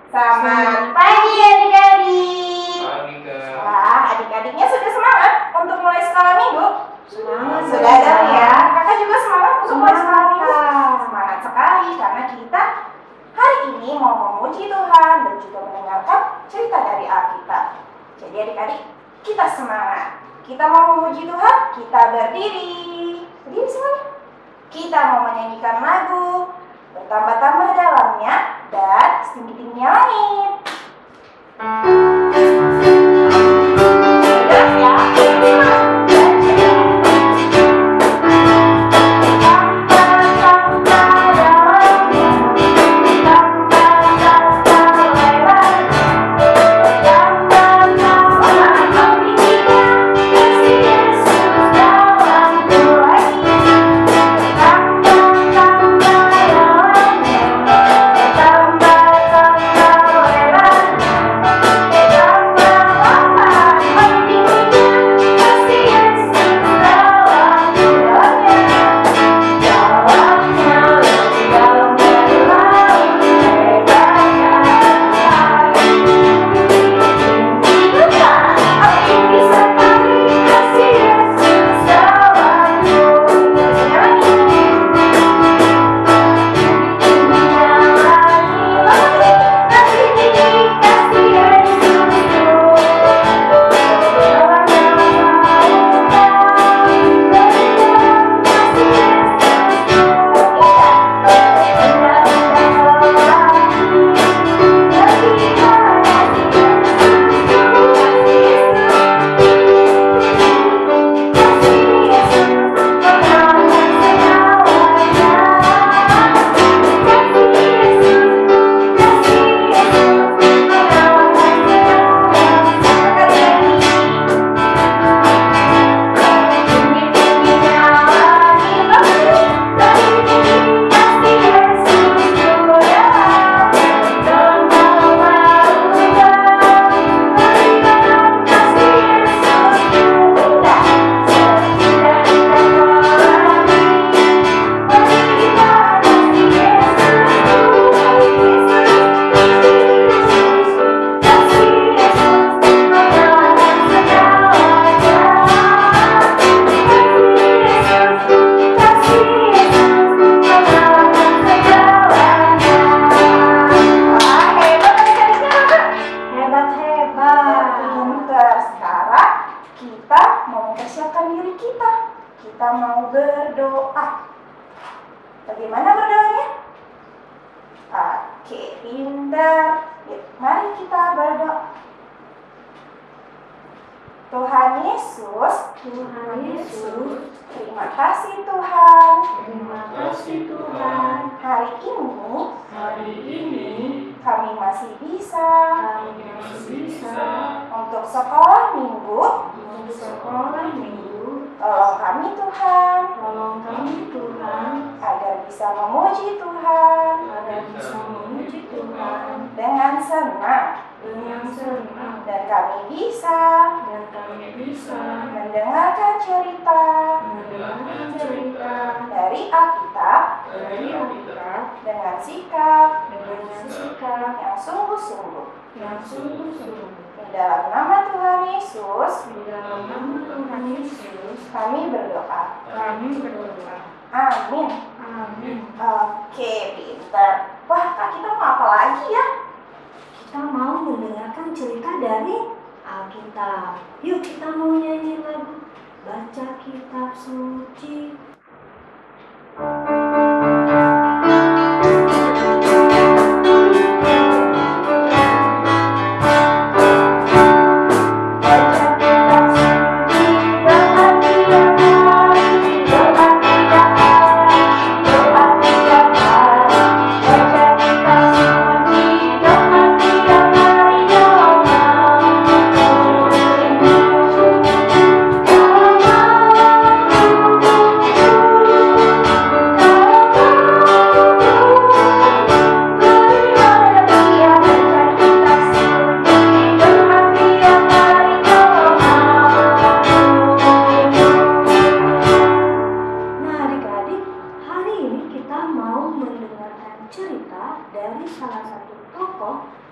Selamat pagi adik-adik. Pagi, Kak. Wah, adik-adiknya sudah semangat untuk mulai sekolah minggu? Semangat. Sudah dong ya. Kakak juga semangat untuk mulai sekolah minggu? Semangat sekali karena kita hari ini mau memuji Tuhan dan juga mendengarkan cerita dari Alkitab. Jadi adik-adik, kita semangat. Kita mau memuji Tuhan, kita berdiri. Berdiri semuanya. Kita mau menyanyikan lagu Bertambah-tambah dalamnya dan Setinggi-tingginya langit. Jelas ya? Kita mau berdoa. Bagaimana berdoanya? Oke, pintar. Mari kita berdoa. Tuhan Yesus, terima kasih Tuhan. Hari ini kami masih bisa untuk sekolah minggu. Tolong kami Tuhan, agar bisa memuji Tuhan, dengan senang, dan kami bisa mendengarkan cerita dari Alkitab dengan sikap yang sungguh-sungguh. Di dalam nama Tuhan Yesus, kami berdoa. Amin. Oke, pintar. Wah, Kak, kita mau apa lagi ya? Kita mau mendengarkan cerita dari Alkitab. Yuk kita mau nyanyi lagu Baca Kitab Suci.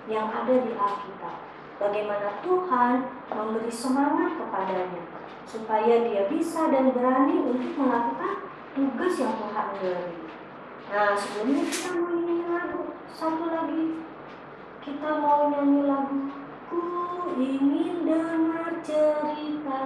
yang ada di Alkitab. Bagaimana Tuhan memberi semangat kepadanya supaya dia bisa dan berani untuk melakukan tugas yang Tuhan beri. Nah, sebelumnya kita mau nyanyi lagu satu lagi. Kita mau nyanyi lagu Ku ingin dengar cerita.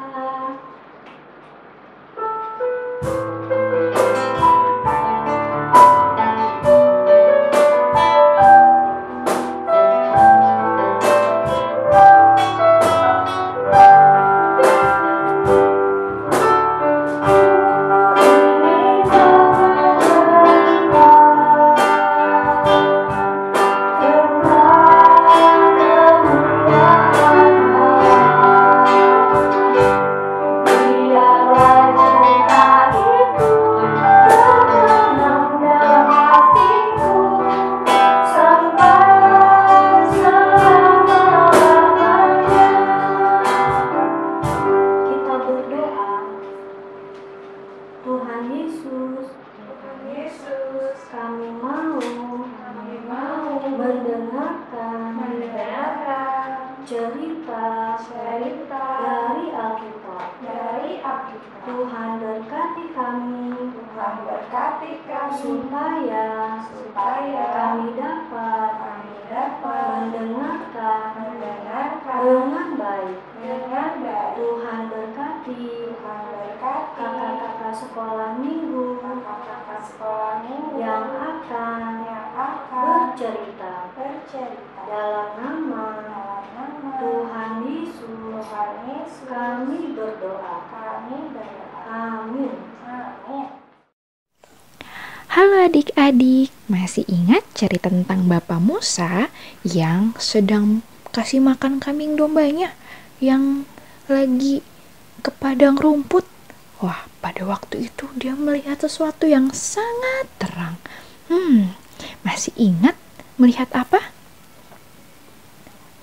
Tuhan berkati kami, supaya kami dapat mendengarkan dengan baik. Tuhan berkati kakak-kakak sekolah minggu yang akan bercerita dalam nama Tuhan Yesus. Kami berdoa. Amin. Halo adik-adik, masih ingat cerita tentang Bapak Musa yang sedang kasih makan kambing dombanya yang lagi ke padang rumput? Wah, pada waktu itu dia melihat sesuatu yang sangat terang. Masih ingat melihat apa?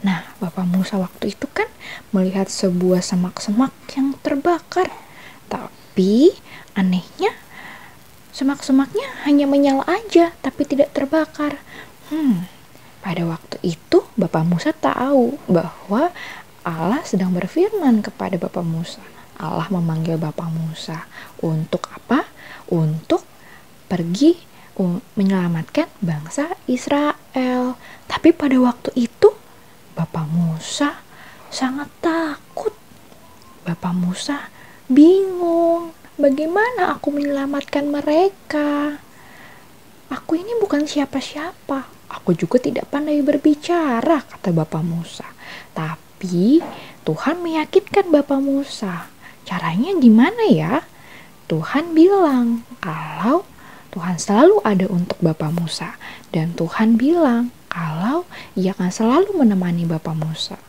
Nah, Bapak Musa waktu itu kan melihat sebuah semak-semak yang terbakar. Tapi anehnya semak-semaknya hanya menyala aja, tapi tidak terbakar. Pada waktu itu Bapak Musa tahu bahwa Allah sedang berfirman kepada Bapak Musa. Allah memanggil Bapak Musa untuk apa? Untuk pergi menyelamatkan bangsa Israel. Tapi pada waktu itu Bapak Musa sangat takut. Bapak Musa bingung, bagaimana aku menyelamatkan mereka? Aku ini bukan siapa-siapa. Aku juga tidak pandai berbicara, kata Bapak Musa. Tapi Tuhan meyakinkan Bapak Musa. Caranya gimana ya? Tuhan bilang kalau Tuhan selalu ada untuk Bapak Musa. Dan Tuhan bilang kalau Ia akan selalu menemani Bapak Musa.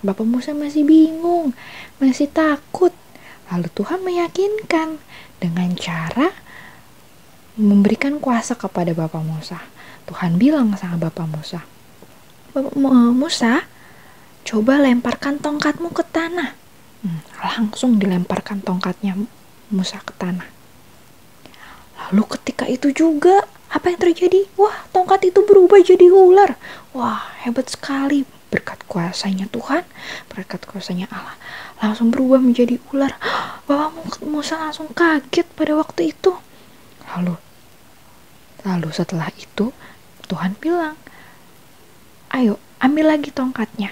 Bapak Musa masih bingung, masih takut. Lalu Tuhan meyakinkan dengan cara memberikan kuasa kepada Bapak Musa. Tuhan bilang sama Bapak Musa, Musa, coba lemparkan tongkatmu ke tanah. Langsung dilemparkan tongkatnya Musa ke tanah. Lalu ketika itu juga, apa yang terjadi? Wah, tongkat itu berubah jadi ular. Wah, hebat sekali. Berkat kuasanya Tuhan, berkat kuasanya Allah, langsung berubah menjadi ular. Bapak Musa langsung kaget pada waktu itu. Lalu setelah itu Tuhan bilang, ayo ambil lagi tongkatnya.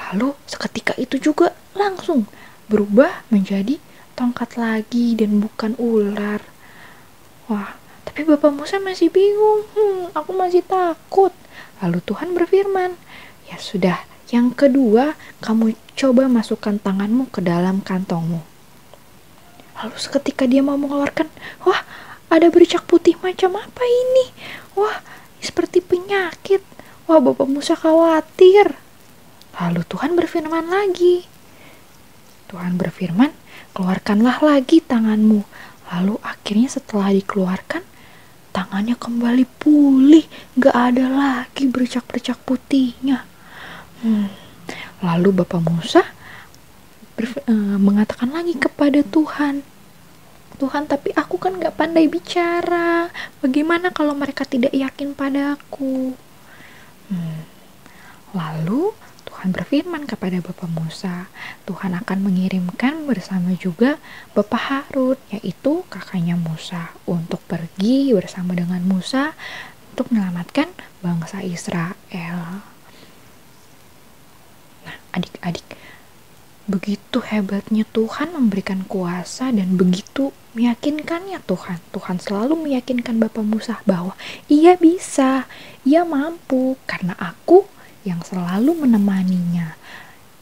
Lalu seketika itu juga langsung berubah menjadi tongkat lagi dan bukan ular. Wah, tapi Bapak Musa masih bingung. Aku masih takut. Lalu Tuhan berfirman, ya sudah, yang kedua kamu coba masukkan tanganmu ke dalam kantongmu. Lalu seketika dia mau mengeluarkan, wah, ada bercak putih macam apa ini? Wah, seperti penyakit. Wah, Bapak Musa khawatir. Lalu Tuhan berfirman lagi. Tuhan berfirman, keluarkanlah lagi tanganmu. Lalu akhirnya setelah dikeluarkan, tangannya kembali pulih. Gak ada lagi bercak-bercak putihnya. Lalu Bapak Musa mengatakan lagi kepada Tuhan, Tuhan, tapi aku kan gak pandai bicara. Bagaimana kalau mereka tidak yakin padaku? Lalu Tuhan berfirman kepada Bapak Musa, Tuhan akan mengirimkan bersama juga Bapak Harun, yaitu kakaknya Musa, untuk pergi bersama dengan Musa untuk menyelamatkan bangsa Israel. Nah, adik-adik, begitu hebatnya Tuhan memberikan kuasa dan begitu meyakinkannya Tuhan. Tuhan selalu meyakinkan Bapak Musa bahwa ia bisa, ia mampu, karena aku yang selalu menemaninya.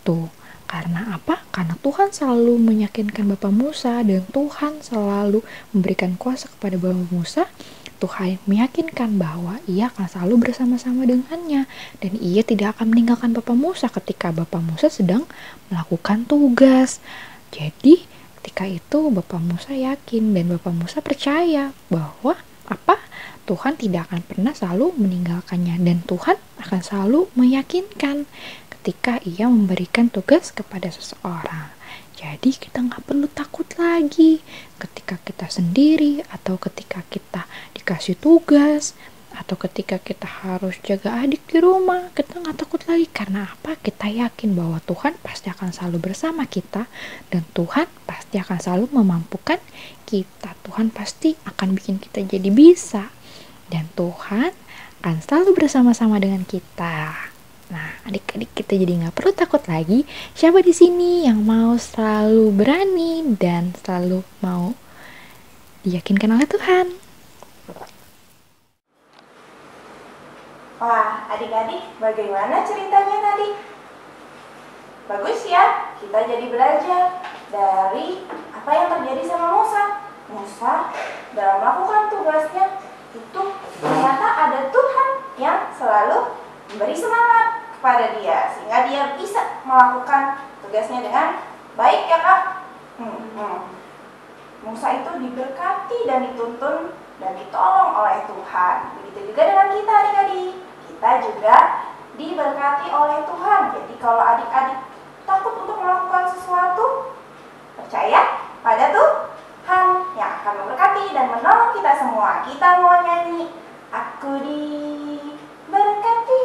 Tuh, karena apa? Karena Tuhan selalu meyakinkan Bapak Musa dan Tuhan selalu memberikan kuasa kepada Bapak Musa. Tuhan meyakinkan bahwa ia akan selalu bersama-sama dengannya dan ia tidak akan meninggalkan Bapak Musa ketika Bapak Musa sedang melakukan tugas. Jadi ketika itu Bapak Musa yakin dan Bapak Musa percaya bahwa apa? Tuhan tidak akan pernah selalu meninggalkannya dan Tuhan akan selalu meyakinkan ketika ia memberikan tugas kepada seseorang. Jadi kita nggak perlu takut lagi ketika kita sendiri atau ketika kita dikasih tugas atau ketika kita harus jaga adik di rumah. Kita nggak takut lagi karena apa? Kita yakin bahwa Tuhan pasti akan selalu bersama kita dan Tuhan pasti akan selalu memampukan kita. Tuhan pasti akan bikin kita jadi bisa dan Tuhan akan selalu bersama-sama dengan kita. Nah, adik-adik kita jadi nggak perlu takut lagi. Siapa di sini yang mau selalu berani dan selalu mau diyakinkan oleh Tuhan? Wah, adik-adik, bagaimana ceritanya tadi? Bagus ya, kita jadi belajar dari apa yang terjadi sama Musa. Musa dalam melakukan tugasnya itu ternyata ada Tuhan yang selalu memberi semangat kepada dia sehingga dia bisa melakukan tugasnya dengan baik ya Kak. Musa itu diberkati dan dituntun dan ditolong oleh Tuhan. Begitu juga dengan kita adik-adik. Kita juga diberkati oleh Tuhan. Jadi kalau adik-adik takut untuk melakukan sesuatu, percaya pada Tuhan yang akan memberkati dan menolong kita semua. Kita mau nyanyi, aku diberkati.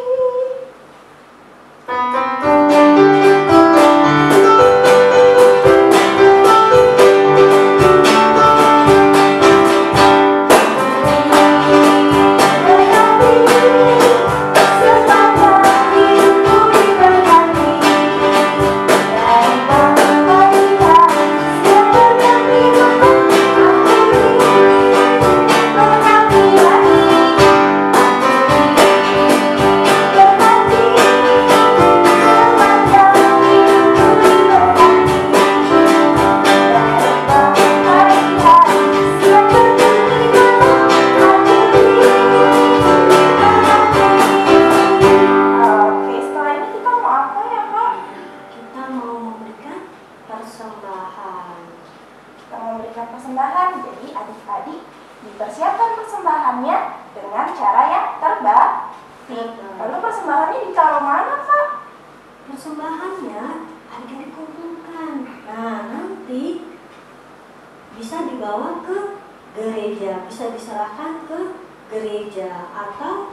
Bisa dibawa ke gereja, bisa diserahkan ke gereja, atau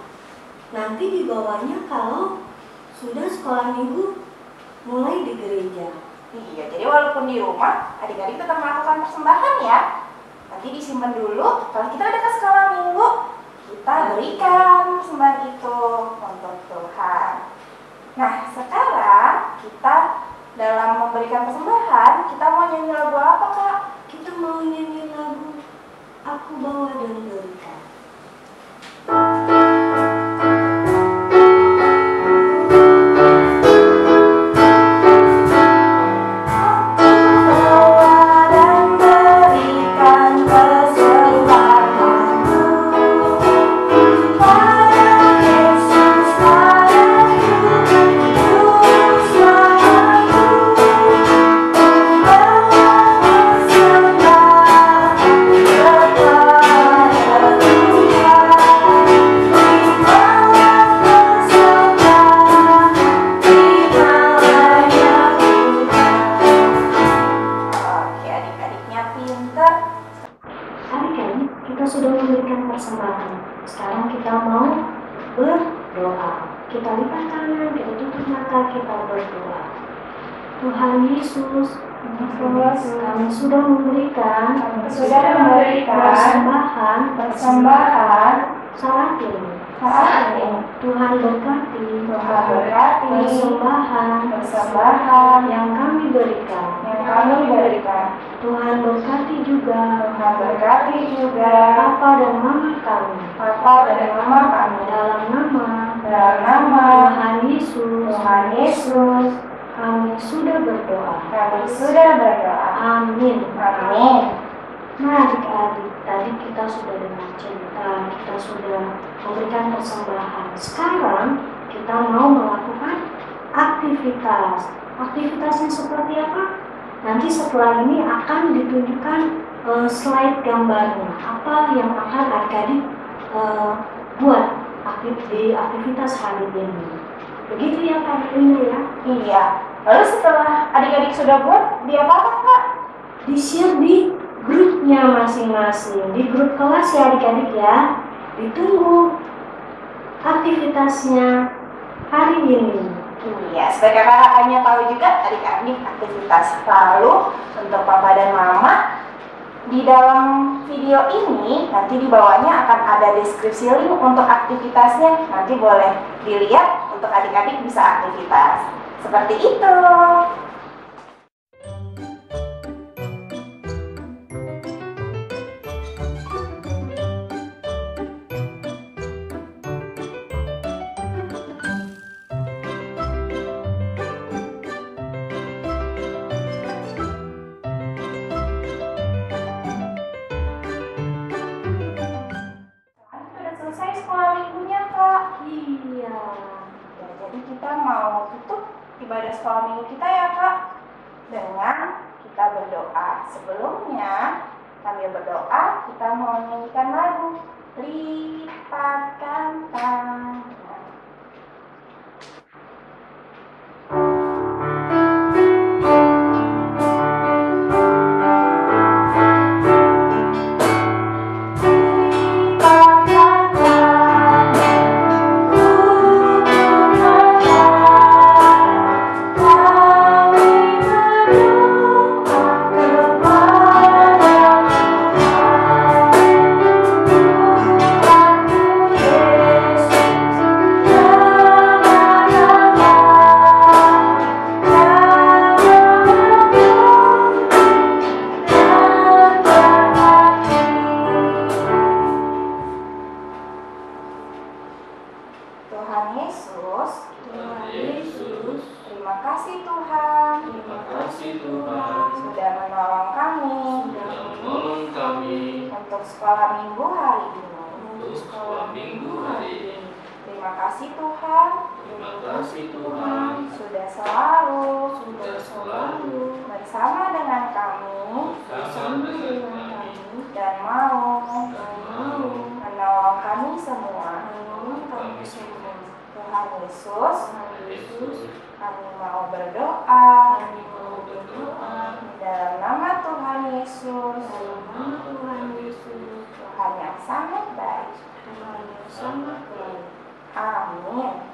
nanti dibawanya kalau sudah sekolah minggu mulai di gereja. Iya, jadi walaupun di rumah adik-adik tetap melakukan persembahan ya. Nanti disimpan dulu, kalau kita udah ke sekolah minggu kita berikan persembahan itu untuk Tuhan. Nah, sekarang kita dalam memberikan persembahan, kita mau nyanyi lagu apa Kak? Kita mau nyanyi lagu Aku Bawa dan Berikan. Kepada Kita lipat tangan, kita tutup mata, kita berdoa. Tuhan Yesus, kami sudah memberikan persembahan saat ini. Tuhan berkati persembahan yang kami berikan. Tuhan berkati juga Papa dan Mama kami. Dalam nama Tuhan Yesus, kami sudah berdoa. Amin. Nah, adik-adik, tadi kita sudah dengar cerita, kita sudah memberikan persembahan. Sekarang kita mau melakukan aktivitas. Aktivitasnya seperti apa? Nanti setelah ini akan ditunjukkan slide gambarnya. Apa yang akan adik-adik buat di aktivitas hari ini. Begitu ya Kak Rina ya? Iya. Lalu setelah adik-adik sudah buat, diapakan Kak? Di-share di grupnya masing-masing. Di grup kelas ya adik-adik ya. Ditunggu aktivitasnya hari ini. Iya, supaya kakak-kakaknya tahu juga adik-adik aktivitas. Lalu untuk Papa dan Mama, di dalam video ini nanti di bawahnya akan ada deskripsi link untuk aktivitasnya. Nanti boleh dilihat untuk adik-adik bisa aktivitas. Seperti itu. Sudah selesai sekolah minggunya Kak. Iya. Ya, jadi kita mau tutup ibadah sekolah minggu kita ya Kak, dengan kita berdoa. Sebelumnya sambil berdoa kita mau nyanyikan lagu Lipatkan Tangan. Tuhan Yesus, terima kasih Tuhan, sudah menolong kami untuk sekolah minggu hari ini. Terima kasih Tuhan, sudah selalu bersama dengan kami dan mau menolong kami semua. Tuhan Yesus, kami mau berdoa dalam nama Tuhan Yesus, Tuhan yang sangat baik. Amin.